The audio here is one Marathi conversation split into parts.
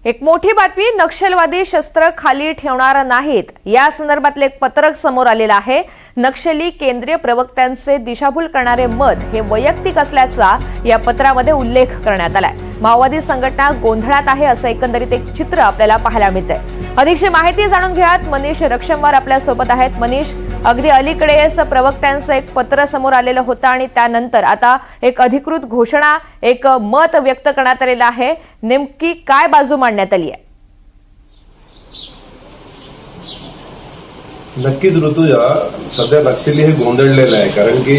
एक मोठी बातमी, नक्षलवादी शस्त्र खाली ठेवणार नाहीत या संदर्भातले एक पत्रक समोर आलेलं आहे। नक्षली केंद्रीय प्रवक्त्यांचे दिशाभूल करणारे मत हे वैयक्तिक असल्याचा या पत्रामध्ये उल्लेख करण्यात आलाय। माओवादी संघटना गोंधळात आहे असं एकंदरीत एक चित्र आपल्याला पाहायला मिळतंय। अधिकची माहिती जाणून घेऊयात, मनीष रक्षमवार आपल्या सोबत आहेत। मनीष, अगदी अलीकडेच प्रवक्त्यांचं एक पत्र समोर आलेलं होतं आणि त्यानंतर आता एक अधिकृत घोषणा, एक मत व्यक्त करण्यात आलेलं आहे। नेमकी काय बाजू मांडण्यात आली आहे? नक्कीच ऋतुजा, सध्या नक्षली हे गोंधळलेलं आहे, कारण की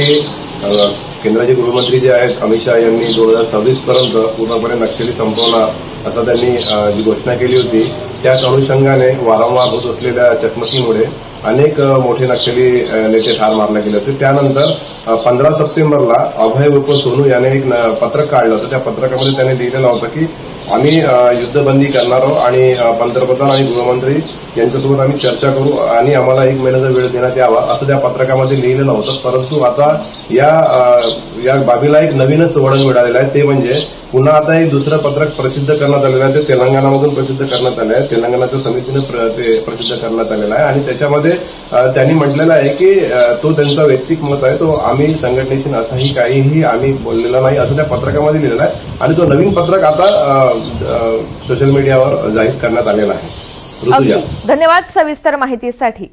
केंद्राचे गृहमंत्री जे आहेत अमित शहा यांनी 2026 पर्यंत पूर्णपणे नक्षली संपवणार असं त्यांनी जी घोषणा केली होती। त्याच अनुषंगाने वारंवार होत असलेल्या चकमकीमुळे अनेक मोठे नक्षली नेते ठार मारले गेले होते। त्यानंतर 15 सप्टेंबरला अभय उर्फ सोनू याने एक पत्रक काढलं होतं। त्या पत्रकामध्ये त्यांनी लिहिलेलं होतं की आम्ही युद्धबंदी करणार आहोत आणि पंतप्रधान आणि गृहमंत्री यांच्यासोबत आम्ही चर्चा करू आणि आम्हाला 1 महिन्याचा वेळ देण्यात यावा असं त्या पत्रकामध्ये लिहिलेलं होतं। परंतु आता या बाबीला एक नवीनच वळण मिळालेलं आहे, ते म्हणजे पुन्हा आता एक दुसरं पत्रक प्रसिद्ध करण्यात आलेलं आहे। ते तेलंगणामधून प्रसिद्ध करण्यात आले आहे, तेलंगणाच्या समितीने ते प्रसिद्ध करण्यात आलेलं आहे आणि त्याच्यामध्ये त्यांनी म्हटलेलं आहे की तो त्यांचा वैयक्तिक मत आहे, तो आम्ही संघटनेशी असंही काहीही आम्ही बोललेला नाही असं त्या पत्रकामध्ये लिहिलेलं आहे आणि तो नवीन पत्रक आता सोशल मीडियावर जाहीर करण्यात आलेला आहे। ऋतुजा, धन्यवाद सविस्तर माहितीसाठी।